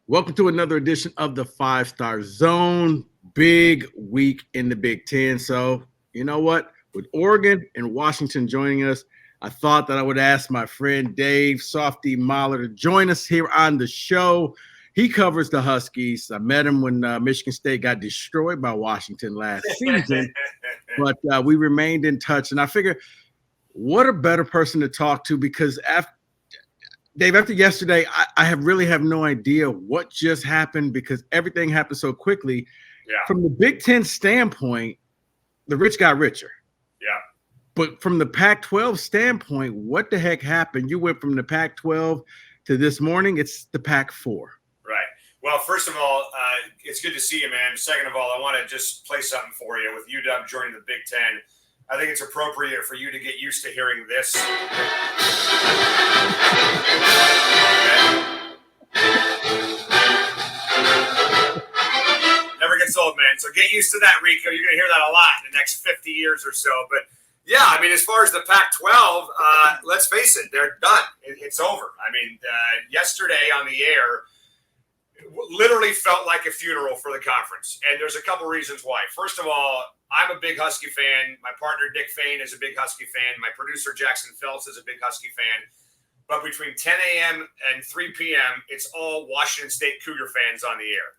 Welcome to another edition of the Five Star Zone. Big week in the Big Ten. So, you know what? With Oregon and Washington joining us, I thought that I would ask my friend Dave Softy Mahler to join us here on the show. He covers the Huskies. I met him when Michigan State got destroyed by Washington last season, but we remained in touch. And I figure, what a better person to talk to, because after yesterday, I really have no idea what just happened because everything happened so quickly. Yeah. From the Big Ten standpoint, the rich got richer. Yeah. But from the Pac-12 standpoint, what the heck happened? You went from the Pac-12 to this morning, it's the Pac-4. Right. Well, first of all, it's good to see you, man. Second of all, I want to just play something for you. With UW joining the Big Ten, I think it's appropriate for you to get used to hearing this. Never gets old, man. So get used to that, Rico. You're going to hear that a lot in the next 50 years or so. But, yeah, I mean, as far as the Pac-12, let's face it, they're done. It's over. I mean, yesterday on the air, literally felt like a funeral for the conference. And there's a couple reasons why. First of all, I'm a big Husky fan. My partner, Dick Fain, is a big Husky fan. My producer, Jackson Phelps, is a big Husky fan. But between 10 a.m. and 3 p.m., it's all Washington State Cougar fans on the air.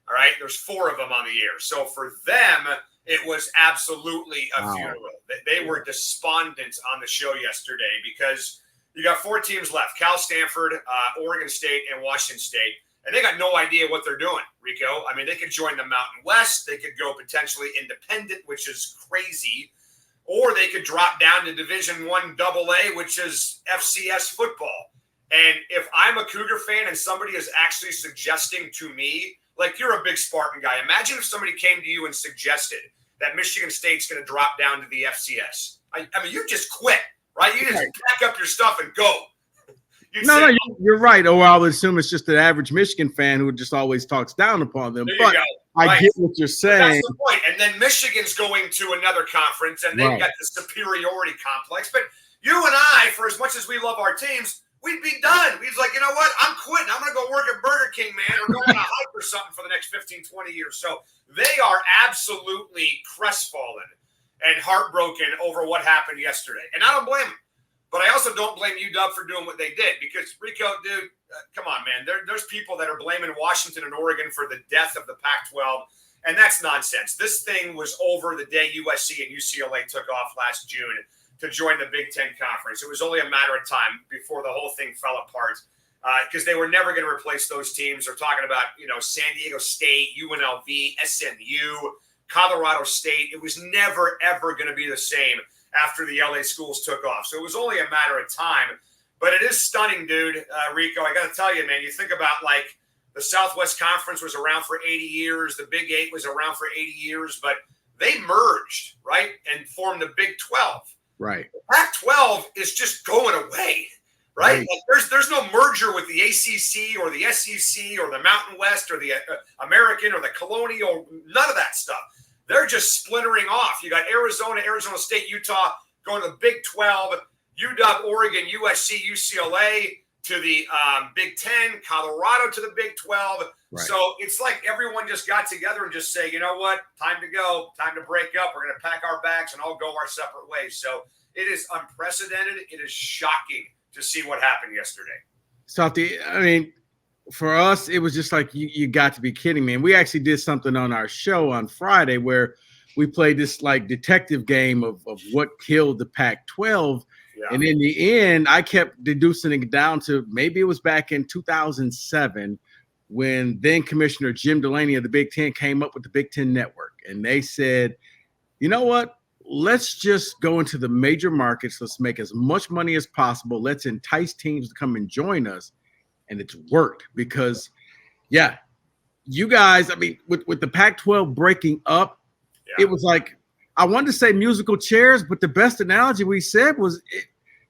All right? There's 4 of them on the air. So for them, it was absolutely a funeral. They were despondent on the show yesterday because you got 4 teams left: Cal, Stanford, Oregon State, and Washington State. And they got no idea what they're doing, Rico. I mean, they could join the Mountain West. They could go potentially independent, which is crazy. Or they could drop down to Division I AA, which is FCS football. And if I'm a Cougar fan and somebody is actually suggesting to me, like, you're a big Spartan guy. Imagine if somebody came to you and suggested that Michigan State's going to drop down to the FCS. I mean, you just quit, right? You just pack up your stuff and go. No, you're right. Or I would assume it's just an average Michigan fan who just always talks down upon them. But I get what you're saying. That's the point. And then Michigan's going to another conference, and they've got the superiority complex. But you and I, for as much as we love our teams, we'd be done. We'd like, you know what? I'm quitting. I'm going to go work at Burger King, man, or go on a hike or something for the next 15, 20 years. So they are absolutely crestfallen and heartbroken over what happened yesterday. And I don't blame them. But I also don't blame UW for doing what they did because, Rico, dude, come on, man. There's people that are blaming Washington and Oregon for the death of the Pac-12, and that's nonsense. This thing was over the day USC and UCLA took off last June to join the Big Ten Conference. It was only a matter of time before the whole thing fell apart because they were never going to replace those teams. They're talking about, San Diego State, UNLV, SMU, Colorado State. It was never, ever going to be the same after the LA schools took off. So it was only a matter of time. But it is stunning, dude, Rico. I got to tell you, man, you think about, like, the Southwest Conference was around for 80 years. The Big 8 was around for 80 years. But they merged, right, and formed the Big 12. Right. The Pac-12 is just going away, right? Like, there's no merger with the ACC or the SEC or the Mountain West or the American or the Colonial, none of that stuff. They're just splintering off. You got Arizona, Arizona State, Utah going to the Big 12, UW, Oregon, USC, UCLA to the Big 10, Colorado to the Big 12. Right. So it's like everyone just got together and just say, you know what, time to go, time to break up. We're going to pack our bags and all go our separate ways. So it is unprecedented. It is shocking to see what happened yesterday. Softy, I mean, for us, it was just like, you got to be kidding me. And we actually did something on our show on Friday where we played this like detective game of what killed the Pac-12. Yeah. And in the end, I kept deducing it down to maybe it was back in 2007 when then Commissioner Jim Delaney of the Big Ten came up with the Big Ten Network. And they said, you know what? Let's just go into the major markets. Let's make as much money as possible. Let's entice teams to come and join us. And it's worked because, yeah, you guys, I mean, with the Pac-12 breaking up, it was like, I wanted to say musical chairs, but the best analogy we said was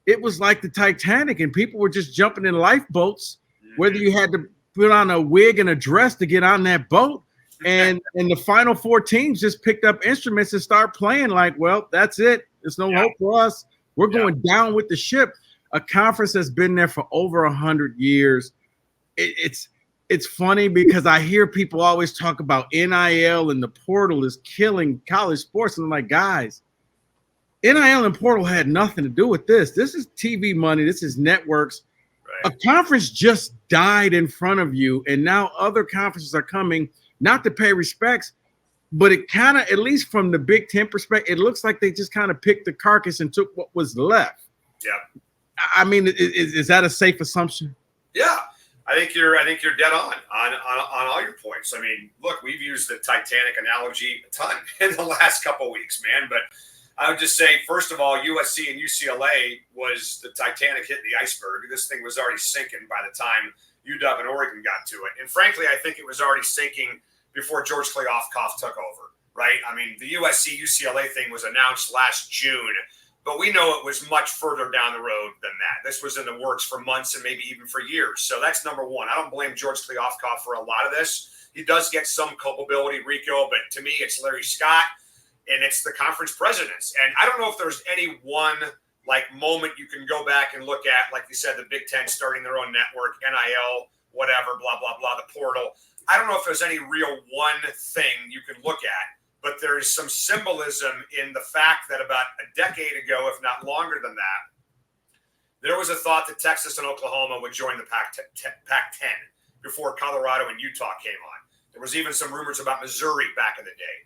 it was like the Titanic and people were just jumping in lifeboats, whether you had to put on a wig and a dress to get on that boat. And the final 4 teams just picked up instruments and start playing like, well, that's it. There's no hope for us. We're going down with the ship. A conference that's been there for over 100 years. It's it's funny because I hear people always talk about NIL and the portal is killing college sports. And I'm like, guys, NIL and portal had nothing to do with this. This is TV money. This is networks. Right. A conference just died in front of you, and now other conferences are coming, not to pay respects, but it kind of, at least from the Big Ten perspective, it looks like they just kind of picked the carcass and took what was left. Yeah. I mean, is that a safe assumption? Yeah. I think you're dead on all your points. I mean, look, we've used the Titanic analogy a ton in the last couple of weeks, man. But I would just say, first of all, USC and UCLA was the Titanic hitting the iceberg. This thing was already sinking by the time UW and Oregon got to it. And frankly, I think it was already sinking before George Kliavkoff took over, right? I mean, the USC UCLA thing was announced last June, but we know it was much further down the road than that. This was in the works for months and maybe even for years. So that's number one. I don't blame George Kliavkoff for a lot of this. He does get some culpability, Rico, but to me, it's Larry Scott and it's the conference presidents. And I don't know if there's any one moment you can go back and look at, like you said, the Big Ten starting their own network, NIL, whatever, blah, blah, blah, the portal. I don't know if there's any real one thing you can look at, but there's some symbolism in the fact that about a decade ago, if not longer than that, there was a thought that Texas and Oklahoma would join the Pac-10 before Colorado and Utah came on. There was even some rumors about Missouri back in the day.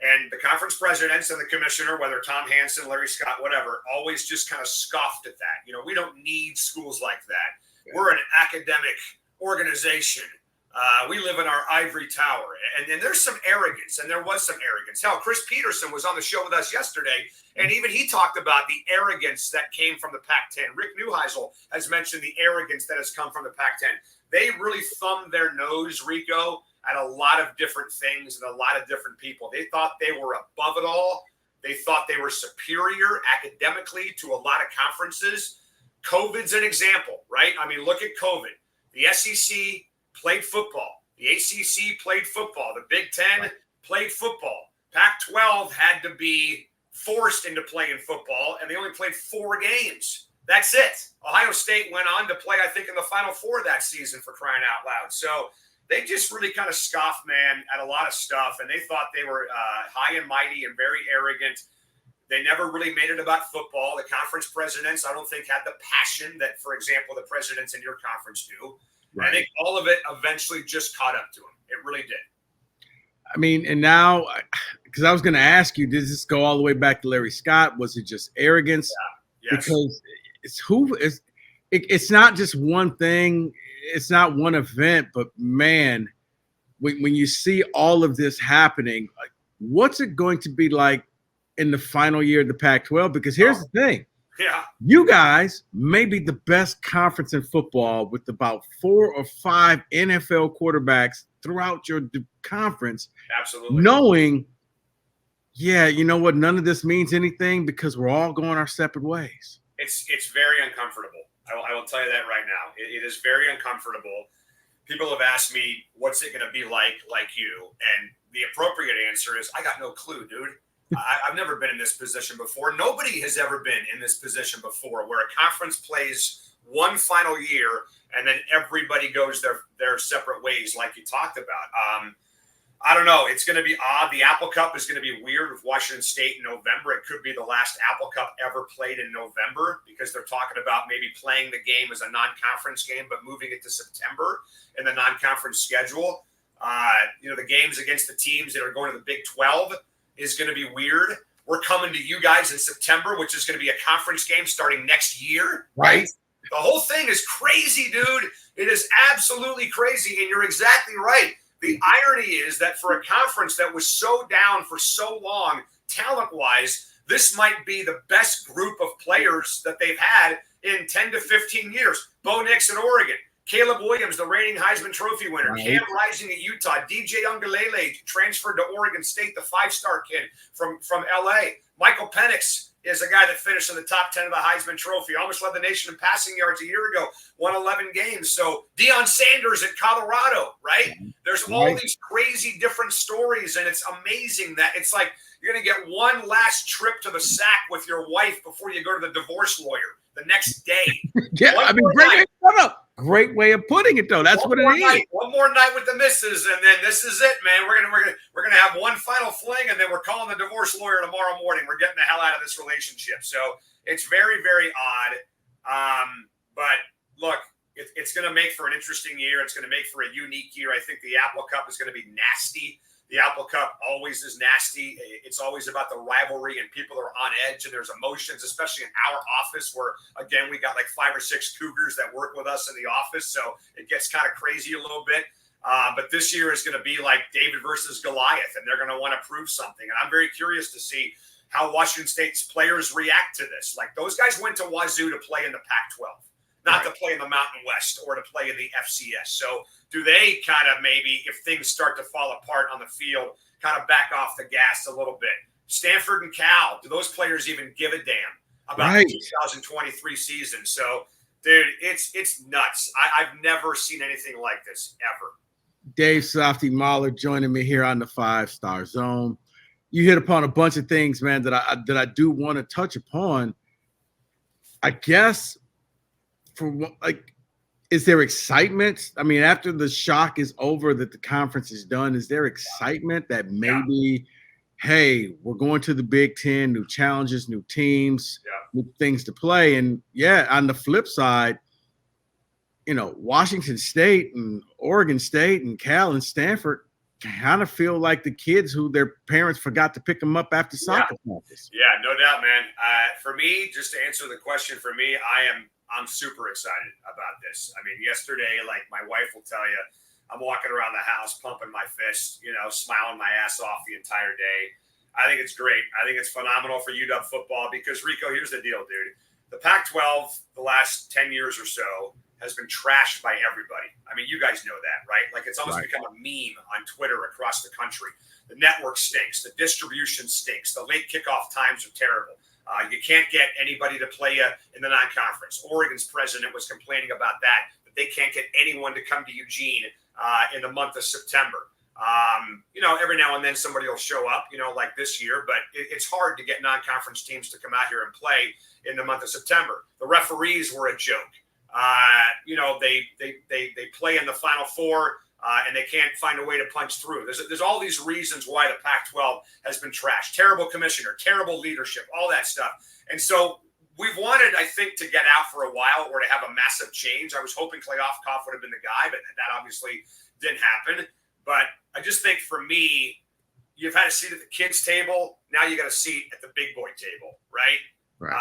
And the conference presidents and the commissioner, whether Tom Hansen, Larry Scott, whatever, always just kind of scoffed at that. We don't need schools like that. We're an academic organization. We live in our ivory tower. And there's some arrogance, and there was some arrogance. Hell, Chris Peterson was on the show with us yesterday, and even he talked about the arrogance that came from the Pac-10. Rick Neuheisel has mentioned the arrogance that has come from the Pac-10. They really thumbed their nose, Rico, at a lot of different things and a lot of different people. They thought they were above it all. They thought they were superior academically to a lot of conferences. COVID's an example, right? I mean, look at COVID. The SEC played football. The ACC played football. The Big Ten played football. Pac-12 had to be forced into playing football, and they only played 4 games. That's it. Ohio State went on to play, I think, in the Final Four that season, for crying out loud. So they just really kind of scoffed, man, at a lot of stuff, and they thought they were high and mighty and very arrogant. They never really made it about football. The conference presidents, I don't think, had the passion that, for example, the presidents in your conference do. Right. I think all of it eventually just caught up to them. It really did. I mean, and now, because I was going to ask you, does this go all the way back to Larry Scott? Was it just arrogance? Yeah. Yes. Because it's not just one thing. It's not one event, but man, when you see all of this happening, what's it going to be like in the final year of the Pac-12? Because here's the thing. Yeah. You guys may be the best conference in football with about 4 or 5 NFL quarterbacks throughout your conference. Absolutely. Knowing, you know what, none of this means anything because we're all going our separate ways. It's very uncomfortable. I will tell you that right now. It is very uncomfortable. People have asked me, what's it going to be like you? And the appropriate answer is, I got no clue, dude. I've never been in this position before. Nobody has ever been in this position before, where a conference plays one final year and then everybody goes their separate ways, like you talked about. I don't know. It's going to be odd. The Apple Cup is going to be weird with Washington State in November. It could be the last Apple Cup ever played in November because they're talking about maybe playing the game as a non-conference game, but moving it to September in the non-conference schedule. The games against the teams that are going to the Big 12 is going to be weird. We're coming to you guys in September, which is going to be a conference game starting next year. Right. The whole thing is crazy, dude. It is absolutely crazy. And you're exactly right. The irony is that for a conference that was so down for so long, talent-wise, this might be the best group of players that they've had in 10 to 15 years. Bo Nix at Oregon, Caleb Williams, the reigning Heisman Trophy winner, right. Cam Rising at Utah, DJ Ungalele transferred to Oregon State, the 5-star kid from L.A. Michael Penix is a guy that finished in the top 10 of the Heisman Trophy, almost led the nation in passing yards a year ago, won 11 games. So Deion Sanders at Colorado, right? There's all these crazy different stories, and it's amazing that it's like you're going to get one last trip to the sack with your wife before you go to the divorce lawyer the next day. Yeah, I mean, shut up. great way of putting it, though. That's what it is. One more night with the missus, and then this is it, man. We're gonna have one final fling, and then we're calling the divorce lawyer tomorrow morning. We're getting the hell out of this relationship. So it's very, very odd. But look, it's going to make for an interesting year. It's going to make for a unique year. I think the Apple Cup is going to be nasty. The Apple Cup always is nasty. It's always about the rivalry, and people are on edge, and there's emotions, especially in our office where, again, we got like 5 or 6 Cougars that work with us in the office, so it gets kind of crazy a little bit. But this year is going to be like David versus Goliath, and they're going to want to prove something. And I'm very curious to see how Washington State's players react to this. Like, those guys went to Wazoo to play in the Pac-12. Not to play in the Mountain West or to play in the FCS. So do they kind of maybe, if things start to fall apart on the field, kind of back off the gas a little bit? Stanford and Cal, do those players even give a damn about the 2023 season? So, dude, it's nuts. I've never seen anything like this ever. Dave Softy Mahler joining me here on the 5 Star Zone. You hit upon a bunch of things, man, that I do want to touch upon. I guess – is there excitement? I mean, after the shock is over that the conference is done, is there excitement that maybe, hey, we're going to the Big Ten, new challenges, new teams, new things to play? And on the flip side, Washington State and Oregon State and Cal and Stanford kind of feel like the kids who their parents forgot to pick them up after soccer practice. Yeah, no doubt, man. For me, just to answer the question, I'm super excited about this. I mean, yesterday, like my wife will tell you, I'm walking around the house, pumping my fist, smiling my ass off the entire day. I think it's great. I think it's phenomenal for UW football because, Rico, here's the deal, dude. The Pac-12, the last 10 years or so, has been trashed by everybody. I mean, you guys know that, right? Like, it's almost become a meme on Twitter across the country. The network stinks. The distribution stinks. The late kickoff times are terrible. You can't get anybody to play you in the non-conference. Oregon's president was complaining about that they can't get anyone to come to Eugene in the month of September. Every now and then somebody will show up, like this year, but it's hard to get non-conference teams to come out here and play in the month of September. The referees were a joke. They play in the Final Four. And they can't find a way to punch through. There's all these reasons why the Pac-12 has been trashed. Terrible commissioner, terrible leadership, all that stuff. And so we've wanted, I think, to get out for a while or to have a massive change. I was hoping Clay Offkoff would have been the guy, but that obviously didn't happen. But I just think for me, you've had a seat at the kids' table. Now you got a seat at the big boy table, right? Right.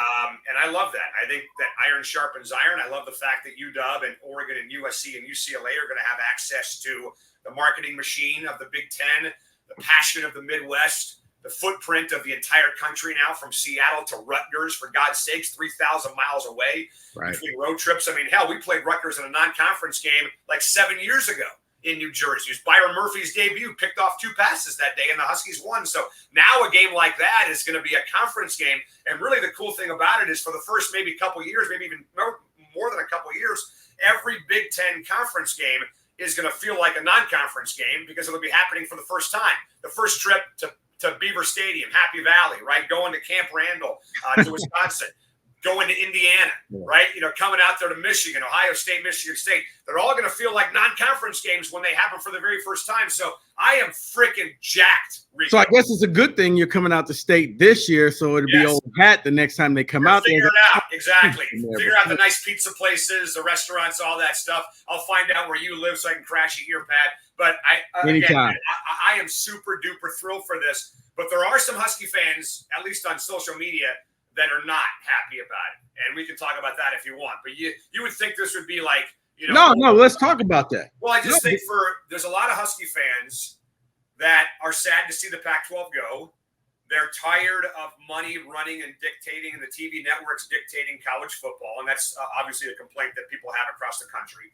And I love that. I think that iron sharpens iron. I love the fact that UW and Oregon and USC and UCLA are going to have access to the marketing machine of the Big Ten, the passion of the Midwest, the footprint of the entire country now from Seattle to Rutgers, for God's sakes, 3,000 miles away between road trips. I mean, hell, we played Rutgers in a non-conference game like 7 years ago in New Jersey. It was Byron Murphy's debut, picked off 2 passes that day, and the Huskies won. So now a game like that is going to be a conference game. And really the cool thing about it is for the first maybe couple years, maybe even more than a couple years, every Big Ten conference game is going to feel like a non-conference game because it'll be happening for the first time. The first trip to Beaver Stadium, Happy Valley, right? Going to Camp Randall to Wisconsin. Going to Indiana, right? Coming out there to Michigan, Ohio State, Michigan State. They're all going to feel like non-conference games when they happen for the very first time. So I am freaking jacked, Rico. So I guess it's a good thing you're coming out to state this year, so it'll be old hat the next time they come out. Figure it out. Exactly. Figure out the nice pizza places, the restaurants, all that stuff. I'll find out where you live so I can crash at your pad. But I am super duper thrilled for this. But there are some Husky fans, at least on social media, that are not happy about it. And we can talk about that if you want. But you would think this would be like, No, let's talk about that. Well, I just think there's a lot of Husky fans that are sad to see the Pac-12 go. They're tired of money running and dictating and the TV networks dictating college football. And that's obviously a complaint that people have across the country.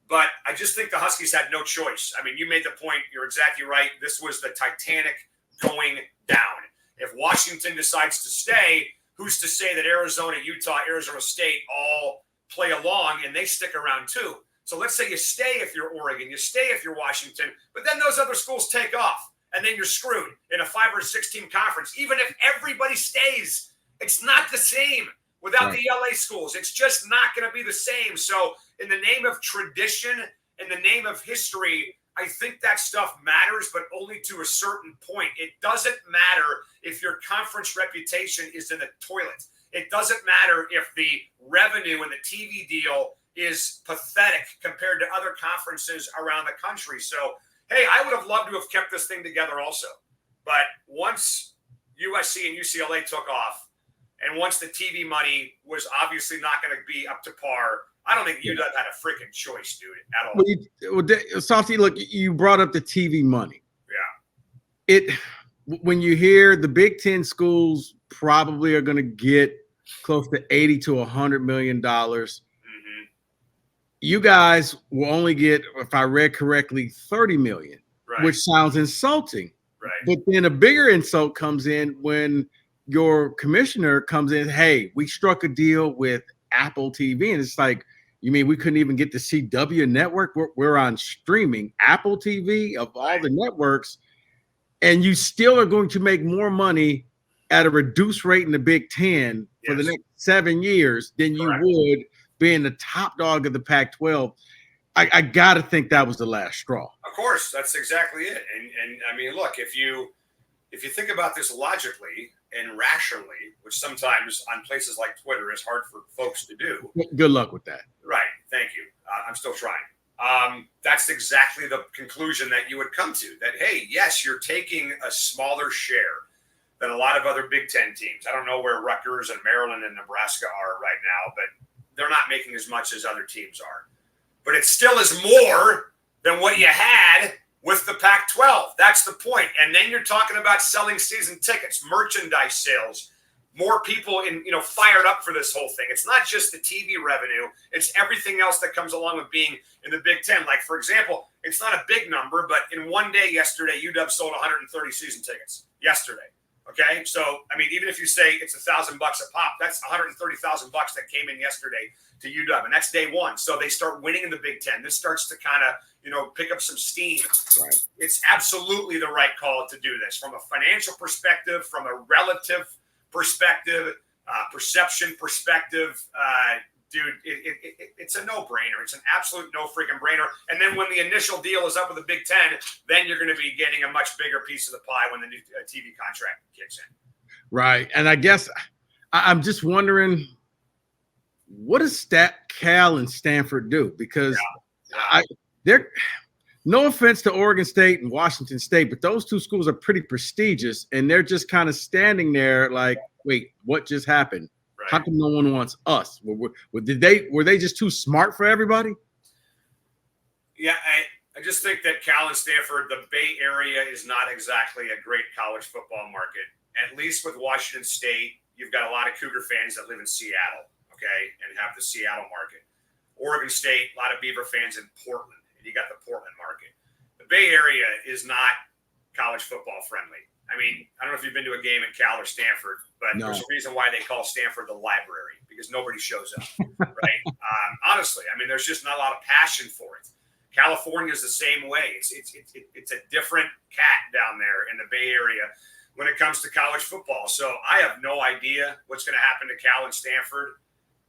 But I just think the Huskies had no choice. I mean, you made the point. You're exactly right. This was the Titanic going down. If Washington decides to stay, who's to say that Arizona, Utah, Arizona State all play along and they stick around too? So let's say you stay if you're Oregon, you stay if you're Washington, but then those other schools take off and then you're screwed in a 5 or 6 team conference. Even if everybody stays, it's not the same without the LA schools. It's just not going to be the same. So in the name of tradition, in the name of history, I think that stuff matters, but only to a certain point. It doesn't matter if your conference reputation is in the toilet. It doesn't matter if the revenue and the TV deal is pathetic compared to other conferences around the country. So, hey, I would have loved to have kept this thing together also. But once USC and UCLA took off, and once the TV money was obviously not going to be up to par, I don't think UW had a freaking choice, dude, at all. Softy, look, you brought up the TV money. Yeah. When you hear the Big Ten schools probably are going to get close to $80 to $100 million, you guys will only get, if I read correctly, $30 million, which sounds insulting. Right. But then a bigger insult comes in when your commissioner comes in, hey, we struck a deal with Apple TV. And it's like, you mean we couldn't even get the CW network? We're on streaming, Apple TV of all the networks, and you still are going to make more money at a reduced rate in the Big Ten for the next 7 years than you would being the top dog of the Pac-12. I got to think that was the last straw. Of course, that's exactly it. And I mean, look, if you think about this logically and rationally, which sometimes on places like Twitter is hard for folks to do. Good luck with that. Right. Thank you. I'm still trying. That's exactly the conclusion that you would come to, that, hey, yes, you're taking a smaller share than a lot of other Big Ten teams. I don't know where Rutgers and Maryland and Nebraska are right now, but they're not making as much as other teams are. But it still is more than what you had with the Pac-12. That's the point. And then you're talking about selling season tickets, merchandise sales, more people fired up for this whole thing. It's not just the TV revenue. It's everything else that comes along with being in the Big Ten. Like, for example, it's not a big number, but in one day yesterday, UW sold 130 season tickets yesterday. Okay. So, I mean, even if you say it's $1,000 a pop, that's $130,000 that came in yesterday to UW, and that's day one. So they start winning in the Big Ten. This starts to kind of, pick up some steam. Right. It's absolutely the right call to do this from a financial perspective, from a relative perspective, perception perspective. Dude, it's a no-brainer. It's an absolute no freaking brainer. And then when the initial deal is up with the Big Ten, then you're going to be getting a much bigger piece of the pie when the new TV contract kicks in. Right. And I guess I'm just wondering, what does Cal and Stanford do? Because they're, no offense to Oregon State and Washington State, but those two schools are pretty prestigious, and they're just kind of standing there like, wait, what just happened? Right. How come no one wants us? Were they just too smart for everybody? Yeah, I just think that Cal and Stanford, the Bay Area is not exactly a great college football market. At least with Washington State, you've got a lot of Cougar fans that live in Seattle, okay, and have the Seattle market. Oregon State, a lot of Beaver fans in Portland, and you got the Portland market. The Bay Area is not college football friendly. I mean, I don't know if you've been to a game at Cal or Stanford, but there's a reason why they call Stanford the library, because nobody shows up, right? Honestly, I mean, there's just not a lot of passion for it. California is the same way. It's a different cat down there in the Bay Area when it comes to college football. So I have no idea what's going to happen to Cal and Stanford.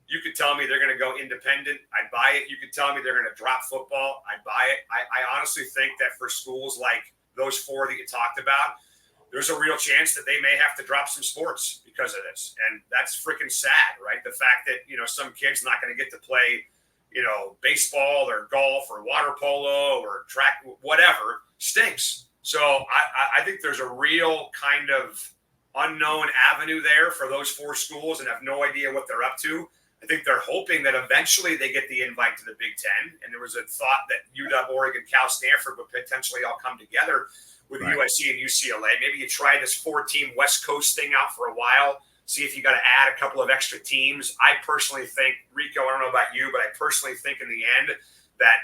You could tell me they're going to go independent. I'd buy it. You could tell me they're going to drop football. I'd buy it. I honestly think that for schools like those four that you talked about, there's a real chance that they may have to drop some sports because of this. And that's freaking sad, right? The fact that, some kid's not going to get to play, baseball or golf or water polo or track, whatever, stinks. So I think there's a real kind of unknown avenue there for those four schools and have no idea what they're up to. I think they're hoping that eventually they get the invite to the Big Ten. And there was a thought that UW, Oregon, Cal, Stanford would potentially all come together with USC and UCLA. Maybe you try this 4-team West Coast thing out for a while, see if you got to add a couple of extra teams. I personally think, Rico, I don't know about you, but I personally think in the end that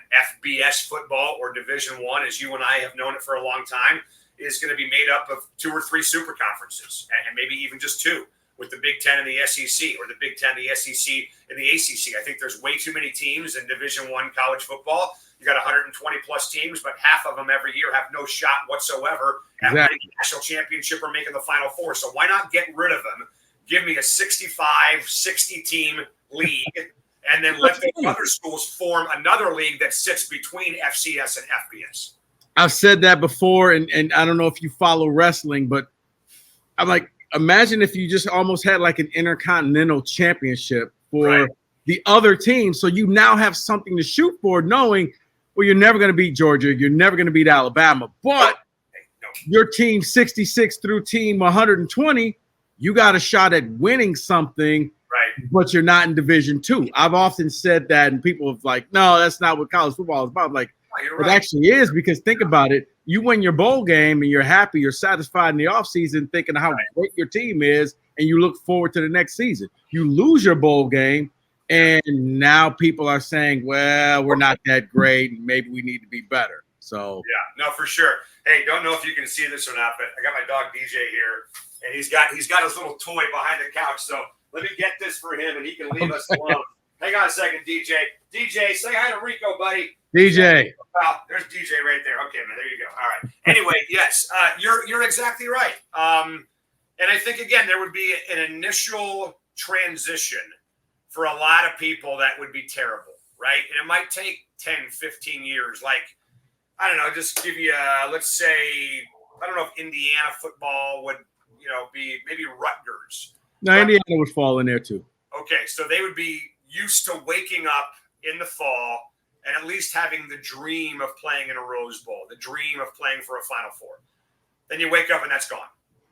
FBS football, or Division I, as you and I have known it for a long time, is going to be made up of 2 or 3 super conferences, and maybe even just 2, with the Big Ten and the SEC, or the Big Ten, the SEC, and the ACC. I think there's way too many teams in Division I college football. You got 120-plus teams, but half of them every year have no shot whatsoever at winning the national championship or making the Final Four. So why not get rid of them? Give me a 65, 60-team league and then let the other schools form another league that sits between FCS and FBS. I've said that before, and I don't know if you follow wrestling, but I'm like, imagine if you just almost had like an intercontinental championship for the other team. So you now have something to shoot for, knowing, well, you're never going to beat Georgia. You're never going to beat Alabama. But your team 66 through team 120, you got a shot at winning something, but you're not in Division II. I've often said that, and people have like, no, that's not what college football is about. I'm like, it actually is, because think about it. You win your bowl game and you're happy, you're satisfied in the offseason thinking how great your team is, and you look forward to the next season. You lose your bowl game, and now people are saying, well, we're not that great, and maybe we need to be better. So yeah, no, for sure. Hey, don't know if you can see this or not, but I got my dog DJ here, and he's got his little toy behind the couch. So let me get this for him, and he can leave us alone. Hang on a second, DJ. DJ, say hi to Rico, buddy. DJ. Wow, there's DJ right there. Okay, man, there you go. All right. Anyway, yes, you're exactly right. And I think, again, there would be an initial transition for a lot of people that would be terrible, right? And it might take 10, 15 years. Like, I don't know, just give you, let's say, I don't know if Indiana football would, be maybe Rutgers. No, Indiana would fall in there too. Okay, so they would be used to waking up in the fall and at least having the dream of playing in a Rose Bowl, the dream of playing for a Final Four. Then you wake up and that's gone.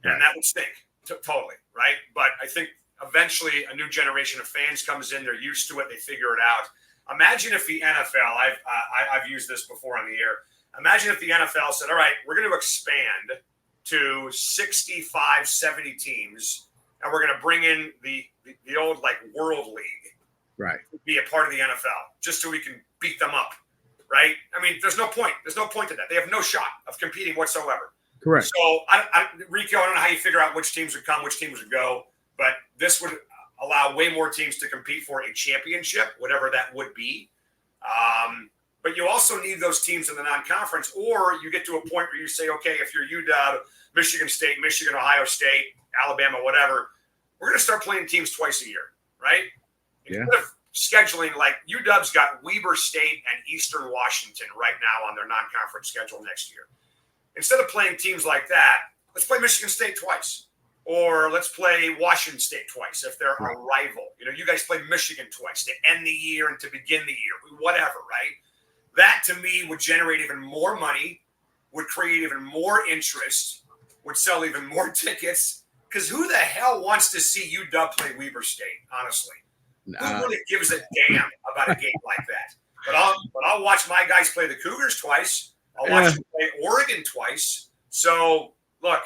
And that would stink, totally, right? But I think eventually a new generation of fans comes in, they're used to it, they figure it out. Imagine if the NFL, I've used this before on the air, imagine if the NFL said, all right, we're going to expand to 65, 70 teams, and we're going to bring in the old like World League, right? Be a part of the NFL, just so we can beat them up, right? I mean, there's no point. There's no point to that. They have no shot of competing whatsoever. Correct. So, Rico, I don't know how you figure out which teams would come, which teams would go, but this would allow way more teams to compete for a championship, whatever that would be. But you also need those teams in the non-conference, or you get to a point where you say, okay, if you're UW, Michigan State, Michigan, Ohio State, Alabama, whatever, we're going to start playing teams twice a year, right? Yeah. Instead of scheduling, like UW's got Weber State and Eastern Washington right now on their non-conference schedule next year. Instead of playing teams like that, let's play Michigan State twice. Or let's play Washington State twice if they're a rival. You guys play Michigan twice to end the year and to begin the year, whatever, right? That, to me, would generate even more money, would create even more interest, would sell even more tickets. Because who the hell wants to see UW play Weber State, honestly? Who really gives a damn about a game like that? But I'll watch my guys play the Cougars twice. I'll watch them play Oregon twice. So, look.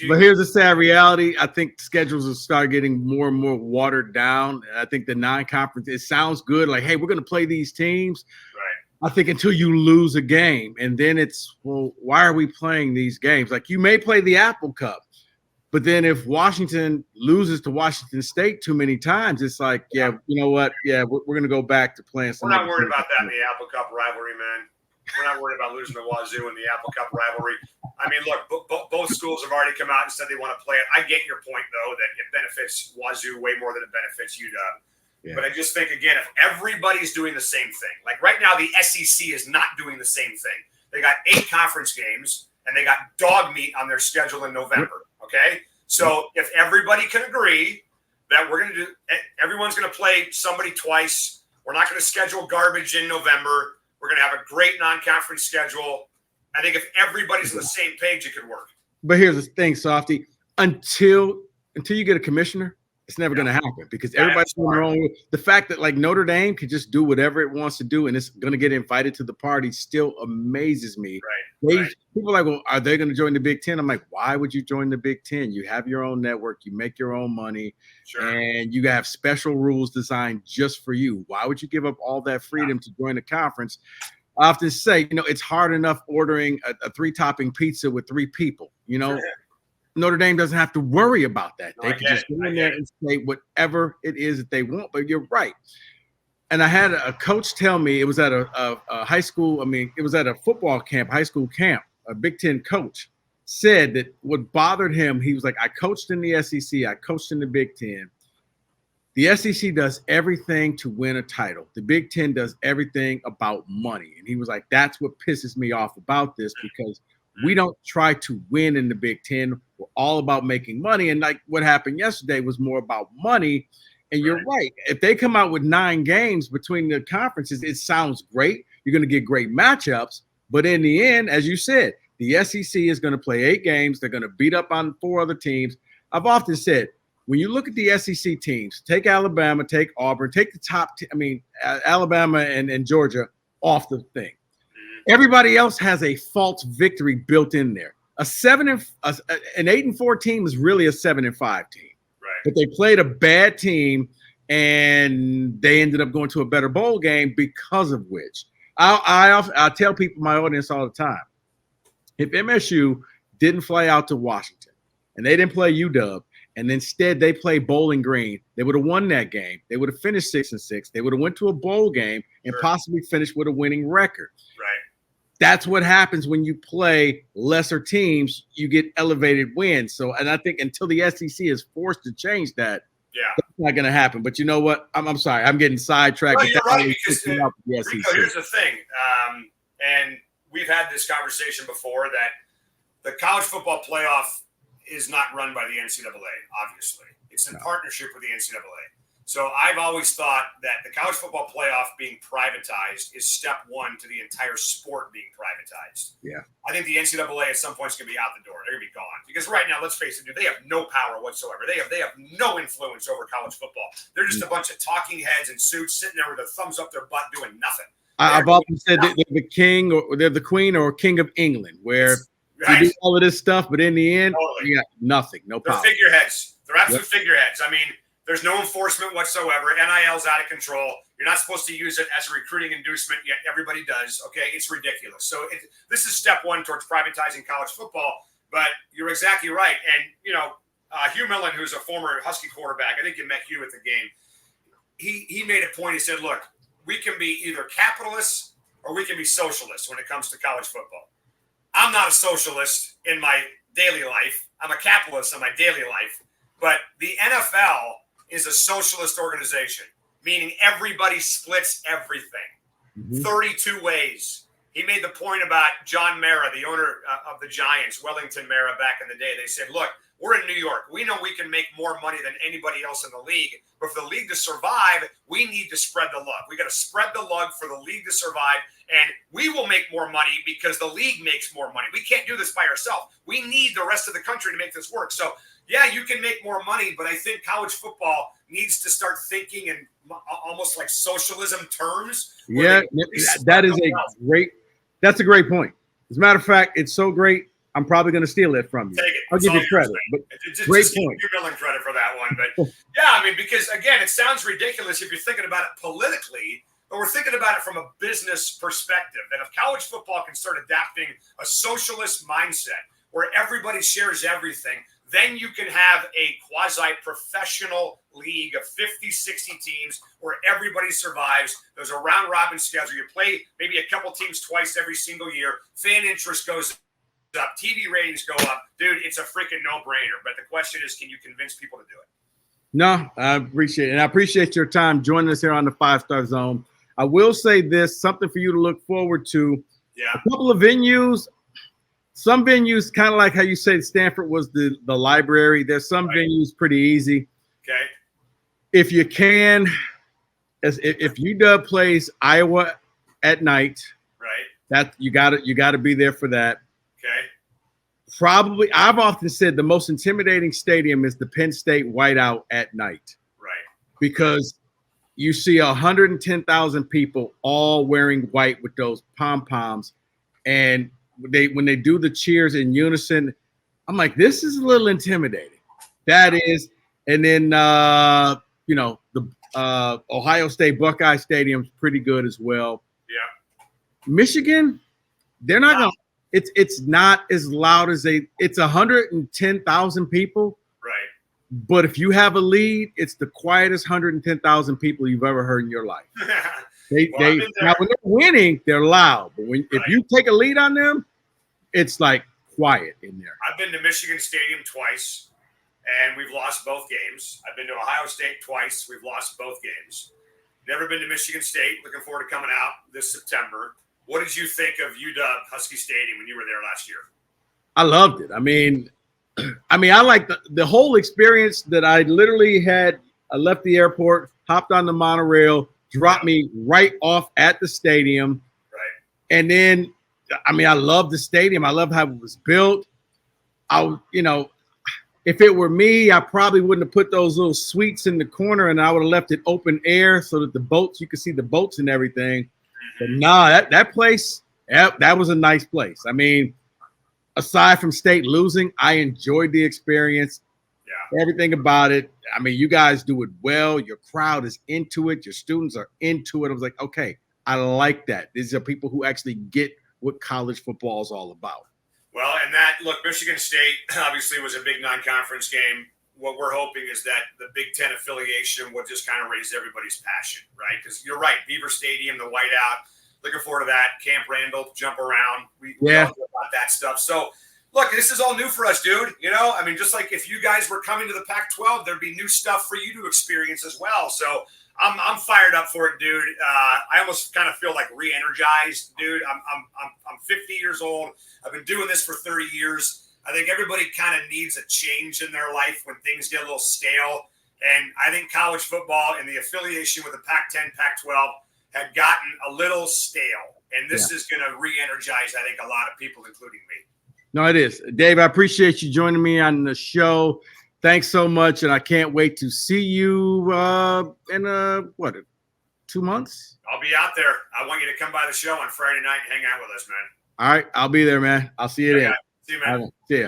But here's the sad reality. I think schedules will start getting more and more watered down. I think the non-conference, it sounds good. Like, hey, we're going to play these teams. Right. I think until you lose a game. And then it's, well, why are we playing these games? Like, you may play the Apple Cup. But then if Washington loses to Washington State too many times, it's like, yeah, you know what? Yeah, we're going to go back to playing some. We're not worried about that in the Apple Cup rivalry, man. We're not worried about losing to Wazoo in the Apple Cup rivalry. I mean, look, both schools have already come out and said they want to play it. I get your point, though, that it benefits Wazoo way more than it benefits UW. Yeah. But I just think, again, if everybody's doing the same thing, like right now the SEC is not doing the same thing. They got 8 conference games, and they got dog meat on their schedule in November, okay? So if everybody can agree that we're going to do – everyone's going to play somebody twice. We're not going to schedule garbage in November. We're going to have a great non-conference schedule. I think if everybody's on the same page, it could work. But here's the thing, Softy. Until you get a commissioner, it's never going to happen because everybody's doing their own. The fact that like Notre Dame could just do whatever it wants to do and it's going to get invited to the party still amazes me. Right. People are like, well, are they going to join the Big Ten? I'm like, why would you join the Big Ten? You have your own network, you make your own money, and you have special rules designed just for you. Why would you give up all that freedom to join a conference? I often say, it's hard enough ordering a 3-topping pizza with 3 people, Notre Dame doesn't have to worry about that. They can just go in there and say whatever it is that they want. But you're right. And I had a coach tell me, it was at a high school. I mean, it was at a football camp, high school camp. A Big Ten coach said that what bothered him, he was like, I coached in the SEC. I coached in the Big Ten. the SEC does everything to win a title. The Big Ten does everything about money. And he was like, that's what pisses me off about this, because we don't try to win in the Big Ten. We're all about making money. And like what happened yesterday was more about money. And you're right. If they come out with 9 games between the conferences, it sounds great. You're going to get great matchups. But in the end, as you said, the SEC is going to play 8 games. They're going to beat up on 4 other teams. I've often said, when you look at the SEC teams, take Alabama, take Auburn, take the top Alabama and Georgia off the thing. Everybody else has a false victory built in there. An 8-4 team is really a 7-5 team. But they played a bad team, and they ended up going to a better bowl game because of which. I tell people, my audience, all the time, if MSU didn't fly out to Washington and they didn't play UW, and instead they played Bowling Green, they would have won that game. They would have finished 6-6. They would have went to a bowl game and possibly finished with a winning record. Right. That's what happens when you play lesser teams. You get elevated wins. So, and I think until the SEC is forced to change that, that's not going to happen. But you know what? I'm sorry. I'm getting sidetracked. No, you're right, because Rico, here's the thing. And we've had this conversation before that the college football playoff is not run by the NCAA, obviously. It's in partnership with the NCAA. So I've always thought that the college football playoff being privatized is step one to the entire sport being privatized. Yeah. I think the NCAA at some point is going to be out the door. They're going to be gone. Because right now, let's face it, dude, they have no power whatsoever. They have no influence over college football. They're just a bunch of talking heads in suits sitting there with their thumbs up their butt doing nothing. I've often said they're the king, or they're the queen or king of England, where you do all of this stuff, but in the end, you got nothing, no power. They're figureheads. They're absolute figureheads. I mean, there's no enforcement whatsoever. NIL's out of control. You're not supposed to use it as a recruiting inducement, yet everybody does. Okay, it's ridiculous. So this is step one towards privatizing college football. But you're exactly right. And, Hugh Millen, who's a former Husky quarterback, I think you met Hugh at the game, he made a point. He said, look, we can be either capitalists or we can be socialists when it comes to college football. I'm not a socialist in my daily life. I'm a capitalist in my daily life. But the NFL is a socialist organization, meaning everybody splits everything 32 ways. He made the point about John Mara, the owner of the Giants, Wellington Mara, back in the day. They said, look, we're in New York. We know we can make more money than anybody else in the league. But for the league to survive, we need to spread the love. We got to spread the love for the league to survive. And we will make more money because the league makes more money. We can't do this by ourselves. We need the rest of the country to make this work. So, yeah, you can make more money, but I think college football needs to start thinking in almost like socialism terms. Yeah, that's a great point. As a matter of fact, it's so great, I'm probably going to steal it from you. Take it. I'll give you credit. But great point. You're Millen credit for that one. But yeah, I mean, because again, it sounds ridiculous if you're thinking about it politically, but we're thinking about it from a business perspective. That if college football can start adapting a socialist mindset where everybody shares everything, then you can have a quasi-professional league of 50, 60 teams where everybody survives. There's a round-robin schedule. You play maybe a couple teams twice every single year. Fan interest goes up. TV ratings go up. Dude, it's a freaking no-brainer. But the question is, can you convince people to do it? No, I appreciate it. And I appreciate your time joining us here on the 5-Star Zone. I will say this, something for you to look forward to. Yeah. A couple of venues. Some venues, kind of like how you said Stanford was the library. There's some venues pretty easy. Okay. If you can, if UW plays Iowa at night, that you got to be there for that. Okay. Probably, I've often said the most intimidating stadium is the Penn State whiteout at night. Right. Because you see 110,000 people all wearing white with those pom-poms, and when they do the cheers in unison, I'm like, this is a little intimidating. That is, and then the Ohio State Buckeye Stadium's pretty good as well. Yeah. Michigan, they're not gonna. It's not as loud as it's 110,000 people. Right. But if you have a lead, it's the quietest 110,000 people you've ever heard in your life. Now when they're winning, they're loud. But if you take a lead on them, it's like quiet in there. I've been to Michigan Stadium twice, and we've lost both games. I've been to Ohio State twice. We've lost both games. Never been to Michigan State. Looking forward to coming out this September. What did you think of UW Husky Stadium when you were there last year? I loved it. I mean, I like the whole experience that I literally had. I left the airport, hopped on the monorail, dropped me right off at the stadium. Right. And then, I love the stadium. I love how it was built. If it were me, I probably wouldn't have put those little suites in the corner, and I would have left it open air so that you could see the boats and everything. But nah, that place, that was a nice place. I mean, aside from State losing, I enjoyed the experience. Yeah. Everything about it. I mean, you guys do it well. Your crowd is into it. Your students are into it. I was like, okay, I like that. These are people who actually get what college football is all about. Well, and Michigan State obviously was a big non-conference game. What we're hoping is that the Big Ten affiliation will just kind of raise everybody's passion, right? Because you're right, Beaver Stadium, the whiteout. Looking forward to that. Camp Randall, jump around. We all know about that stuff. So, look, this is all new for us, dude. Just like if you guys were coming to the Pac-12, there'd be new stuff for you to experience as well. So I'm fired up for it, dude. I almost kind of feel like re-energized, dude. I'm 50 years old. I've been doing this for 30 years. I think everybody kind of needs a change in their life when things get a little stale. And I think college football and the affiliation with the Pac-10, Pac-12 had gotten a little stale. And this is going to re-energize, I think, a lot of people, including me. No, it is. Dave, I appreciate you joining me on the show. Thanks so much, and I can't wait to see you in 2 months? I'll be out there. I want you to come by the show on Friday night and hang out with us, man. All right, I'll be there, man. I'll see you then. See you, man. Right, see ya.